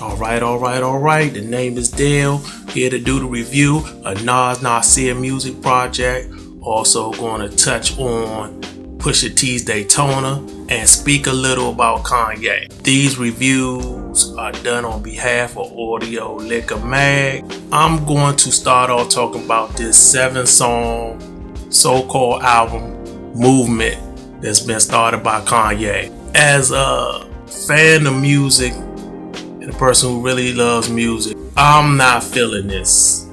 Alright. The name is Dale, here to do the review of Nas Nasir music project. Also going to touch on Pusha T's Daytona and speak a little about Kanye. These reviews are done on behalf of Audio Liquor Mag. I'm going to start off talking about this 7-song so-called album movement that's been started by Kanye. As a fan of music and a person who really loves music, I'm not feeling this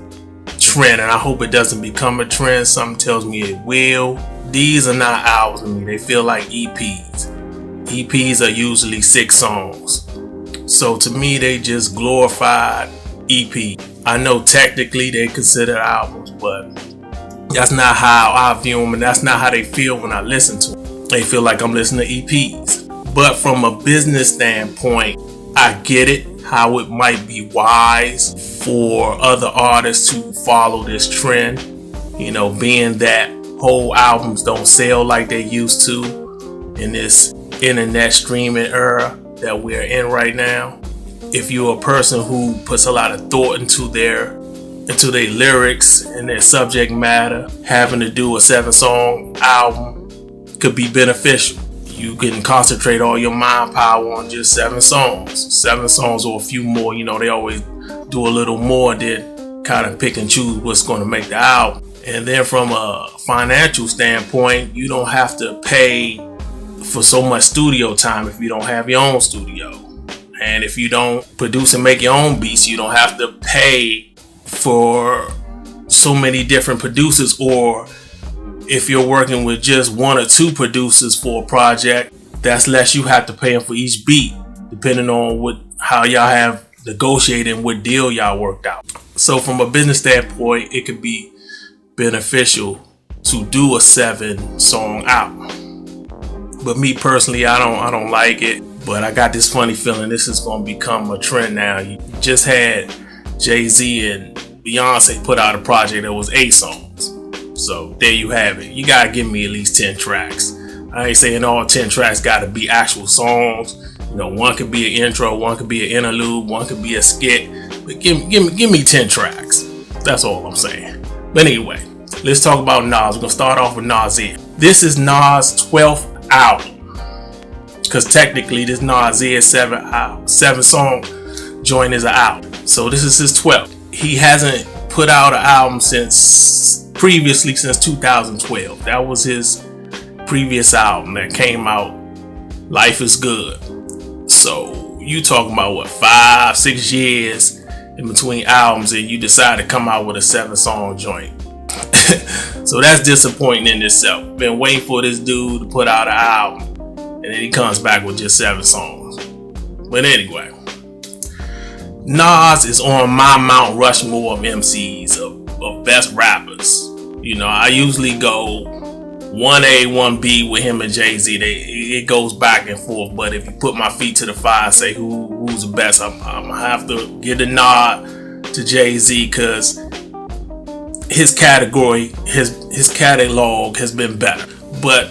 trend, and I hope it doesn't become a trend. Something tells me it will. These are not albums to me. They feel like EPs. EPs are usually 6 songs. So to me, they just glorified EP. I know technically they consider albums, but that's not how I view them, and that's not how they feel when I listen to them. They feel like I'm listening to EPs. But from a business standpoint, I get it, how it might be wise for other artists to follow this trend. You know, being that whole albums don't sell like they used to in this internet streaming era that we're in right now. If you're a person who puts a lot of thought into their lyrics and their subject matter, having to do a 7-song album could be beneficial. You can concentrate all your mind power on just 7 songs. 7 songs or a few more. You know, they always do a little more, then kind of pick and choose what's going to make the album. And then from a financial standpoint, you don't have to pay for so much studio time if you don't have your own studio. And if you don't produce and make your own beats, you don't have to pay for so many different producers. Or if you're working with just 1 or 2 producers for a project, that's less you have to pay them for each beat, depending on how y'all have negotiated and what deal y'all worked out. So from a business standpoint, it could be beneficial to do a 7-song album. But me personally, I don't like it. But I got this funny feeling this is going to become a trend now. You just had Jay-Z and Beyonce put out a project that was 8 songs. So there you have it. You gotta give me at least 10 tracks. I ain't saying all 10 tracks gotta be actual songs. You know, one could be an intro, one could be an interlude, one could be a skit. But give me 10 tracks. That's all I'm saying. But anyway, let's talk about Nas. We're gonna start off with Nasir. This is Nas' 12th album, because technically this Nasir 7-song joint is an album. So this is his 12th. He hasn't put out an album since 2012. That was his previous album that came out, Life is Good. So you talking about what, 5-6 years in between albums, and you decide to come out with a 7-song joint. So that's disappointing in itself. Been waiting for this dude to put out an album, and then he comes back with just 7 songs. But anyway, Nas is on my Mount Rushmore of MCs, of best rappers. You know, I usually go 1A, 1B with him and Jay-Z. It goes back and forth. But if you put my feet to the fire and say who's the best, I'm gonna have to give the nod to Jay-Z, because his category, his catalog has been better. But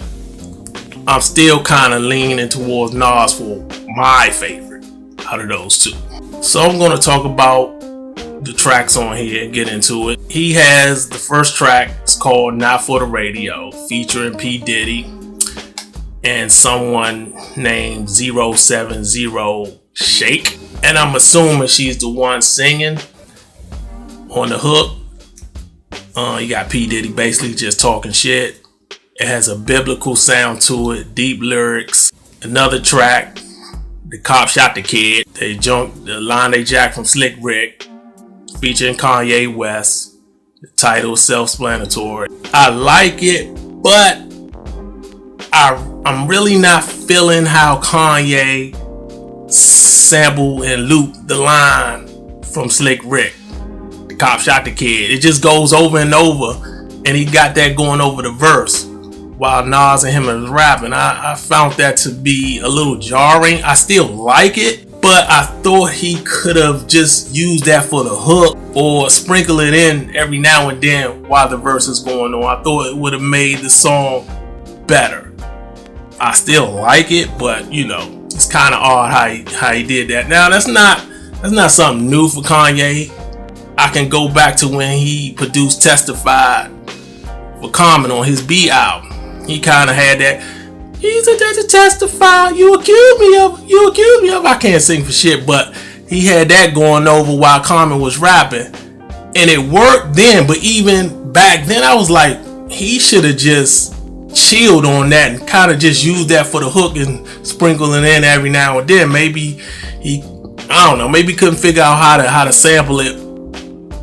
I'm still kind of leaning towards Nas for my favorite out of those 2. So I'm going to talk about the tracks on here and get into it. He has the first track. It's called Not For The Radio, featuring P. Diddy and someone named 070 Shake. And I'm assuming she's the one singing on the hook. You got P. Diddy basically just talking shit. It has a biblical sound to it, deep lyrics. Another track, The Cop Shot the Kid. They jumped the line they jacked from Slick Rick, featuring Kanye West. The title is self-explanatory. I like it, but I'm really not feeling how Kanye sampled and looped the line from Slick Rick. The Cop Shot the Kid. It just goes over and over, and he got that going over the verse while Nas and him is rapping. I found that to be a little jarring. I still like it, but I thought he could have just used that for the hook or sprinkle it in every now and then while the verse is going on. I thought it would have made the song better. I still like it, but you know, it's kind of odd how he did that. Now, that's not That's not something new for Kanye. I can go back to when he produced Testified for Common on his B album. He kind of had that. He's a judge to testify. You accuse me of. I can't sing for shit, but he had that going over while Common was rapping, and it worked then. But even back then, I was like, he should have just chilled on that and kind of just used that for the hook and sprinkle it in every now and then. Maybe I don't know. Maybe he couldn't figure out how to sample it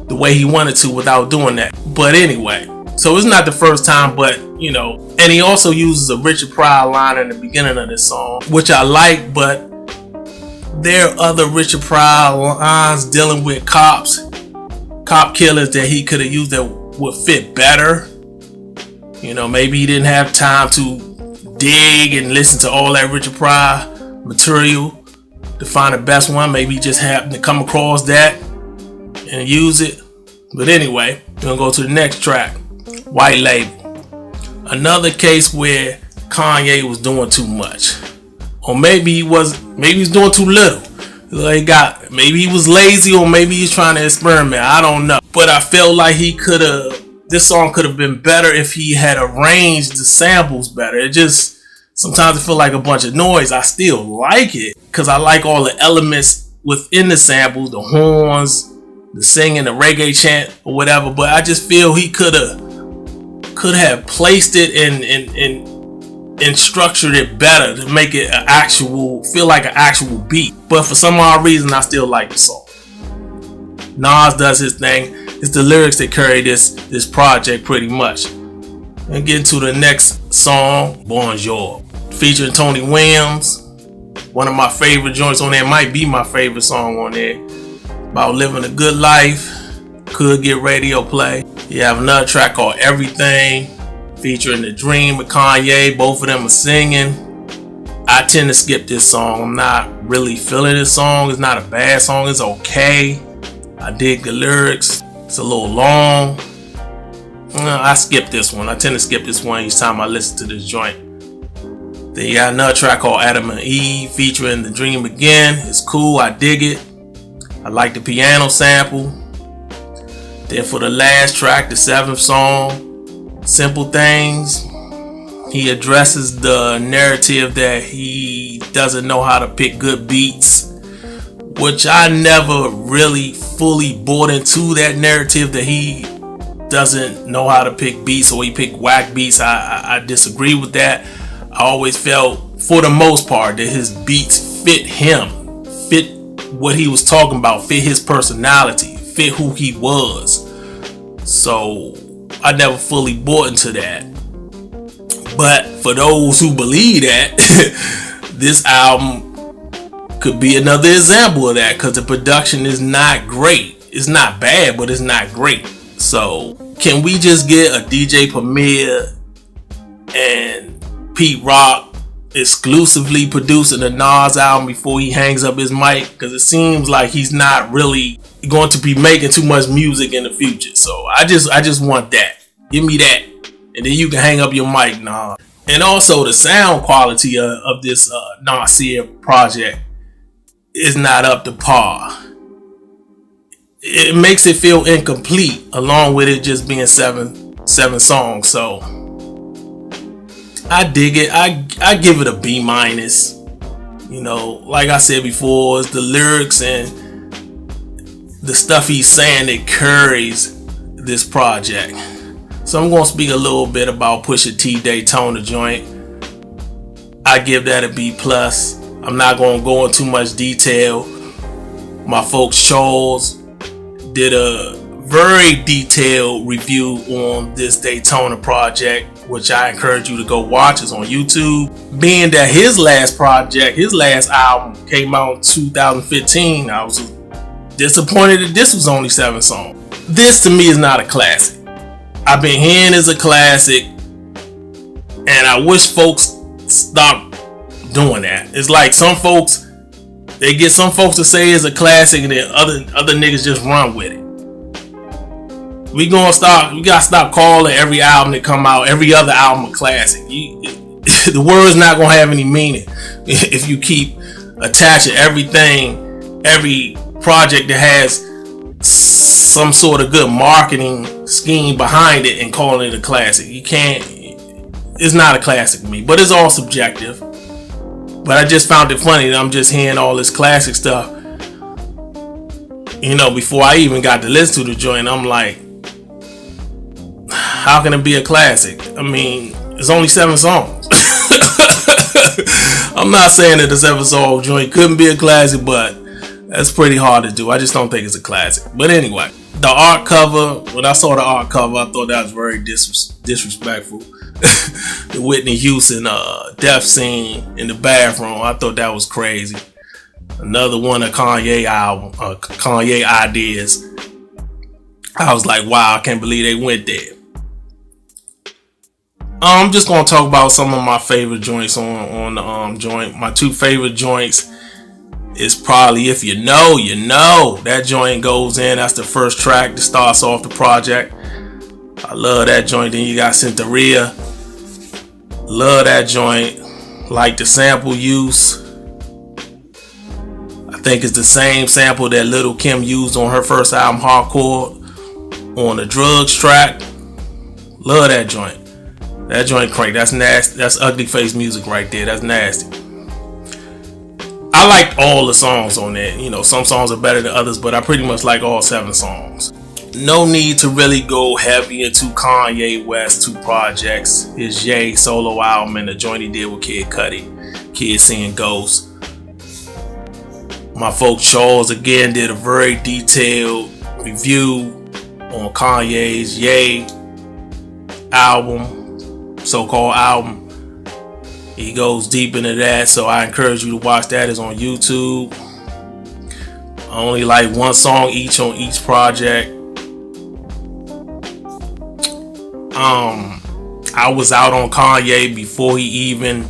the way he wanted to without doing that. But anyway, so it's not the first time, but you know. And he also uses a Richard Pryor line in the beginning of this song, which I like, but there are other Richard Pryor lines dealing with cop killers that he could have used that would fit better. You know, maybe he didn't have time to dig and listen to all that Richard Pryor material to find the best one. Maybe he just happened to come across that and use it. But anyway, we're gonna go to the next track, White Label. Another case where Kanye was doing too much, or maybe he was doing too little. Maybe he was lazy, or maybe he's trying to experiment. I don't know. But I felt like this song could have been better if he had arranged the samples better. It just sometimes I feel like a bunch of noise. I still like it because I like all the elements within the samples, the horns, the singing, the reggae chant, or whatever. But I just feel he could have placed it and structured it better to make it feel like an actual beat. But for some odd reason, I still like the song. Nas does his thing. It's the lyrics that carry this project pretty much. And get into the next song, Bonjour, featuring Tony Williams. One of my favorite joints on there, might be my favorite song on there. About living a good life. Could get radio play. You have another track called Everything, featuring The Dream with Kanye. Both of them are singing. I tend to skip this song. I'm not really feeling this song. It's not a bad song. It's okay. I dig the lyrics. It's a little long. I skip this one. I tend to skip this one each time I listen to this joint. Then you got another track called Adam and Eve, featuring The Dream Again. It's cool. I dig it. I like the piano sample. Then for the last track, the 7th song, Simple Things, he addresses the narrative that he doesn't know how to pick good beats, which I never really fully bought into that narrative that he doesn't know how to pick beats or he picked whack beats. I disagree with that. I always felt, for the most part, that his beats fit him, fit what he was talking about, fit his personality, fit who he was. So I never fully bought into that. But for those who believe that, this album could be another example of that, because the production is not great. It's not bad, but it's not great. So can we just get a DJ Premier and Pete Rock exclusively producing a Nas album before he hangs up his mic? Because it seems like he's not really going to be making too much music in the future. So I just want that. Give me that, and then you can hang up your mic, Nas. And also the sound quality of this Nasir project is not up to par. It makes it feel incomplete, along with it just being seven songs. So I dig it. I give it a B-. You know, like I said before, it's the lyrics and the stuff he's saying that carries this project. So I'm going to speak a little bit about Pusha T Daytona joint. I give that a B+. I'm not going to go into too much detail. My folks Charles did a very detailed review on this Daytona project, which I encourage you to go watch. It's on YouTube. Being that his last album came out in 2015, I was disappointed that this was only 7 songs. This to me is not a classic. I've been hearing it's a classic, and I wish folks stop doing that. It's like some folks, they get some folks to say it's a classic, and then other niggas just run with it. We gotta stop calling every album that come out, every other album a classic. The word's not gonna have any meaning if you keep attaching everything, every project that has some sort of good marketing scheme behind it and calling it a classic. You can't. It's not a classic to me, but it's all subjective. But I just found it funny that I'm just hearing all this classic stuff. You know, before I even got to listen to the joint, I'm like, how can it be a classic? I mean, it's only 7 songs. I'm not saying that the 7-song joint couldn't be a classic, but that's pretty hard to do. I just don't think it's a classic. But anyway, the art cover, when I saw the art cover, I thought that was very disrespectful. The Whitney Houston death scene in the bathroom, I thought that was crazy. Another one of Kanye ideas. I was like, wow, I can't believe they went there. I'm just gonna talk about some of my favorite joints on the joint. My 2 favorite joints is probably If You Know, You Know. That joint goes in. That's the first track that starts off the project. I love that joint. Then you got Centuria. Love that joint. Like the sample use. I think it's the same sample that Lil' Kim used on her first album, Hardcore, on the Drugs track. Love that joint. That joint crank. That's nasty. That's ugly face music right there. That's nasty. I like all the songs on there. You know, some songs are better than others, but I pretty much like all 7 songs. No need to really go heavy into Kanye West 2 projects. His Ye solo album and the joint he did with Kid Cudi, Kid Seeing Ghosts. My folks Charles again did a very detailed review on Kanye's Ye album, so-called album. He goes deep into that, so I encourage you to watch that. It's on YouTube. Only like 1 song each on each project. I was out on Kanye before he even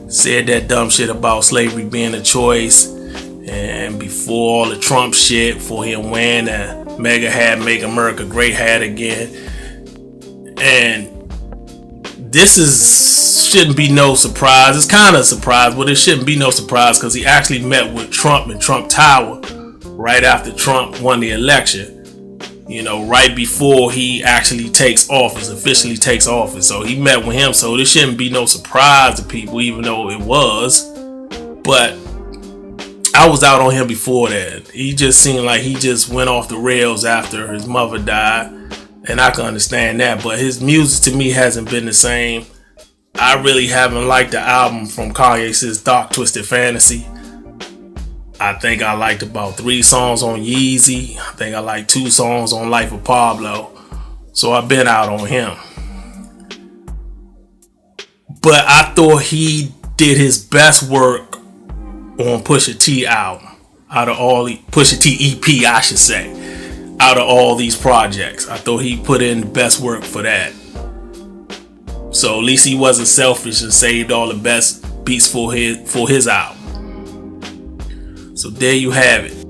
said that dumb shit about slavery being a choice, and before all the Trump shit, for him wearing a mega hat, Make America Great hat again. And this shouldn't be no surprise. It's kind of a surprise, but it shouldn't be no surprise because he actually met with Trump in Trump Tower right after Trump won the election. You know, right before he actually officially takes office. So he met with him. So this shouldn't be no surprise to people, even though it was. But I was out on him before that. He just seemed like he just went off the rails after his mother died. And I can understand that. But his music to me hasn't been the same. I really haven't liked the album from Kanye since Dark Twisted Fantasy. I think I liked about 3 songs on Yeezy. I think I liked 2 songs on Life of Pablo. So I've been out on him. But I thought he did his best work on Pusha T album. Out of all the Pusha T EP, I should say. Out of all these projects, I thought he put in the best work for that. So at least he wasn't selfish and saved all the best beats for his album. So there you have it.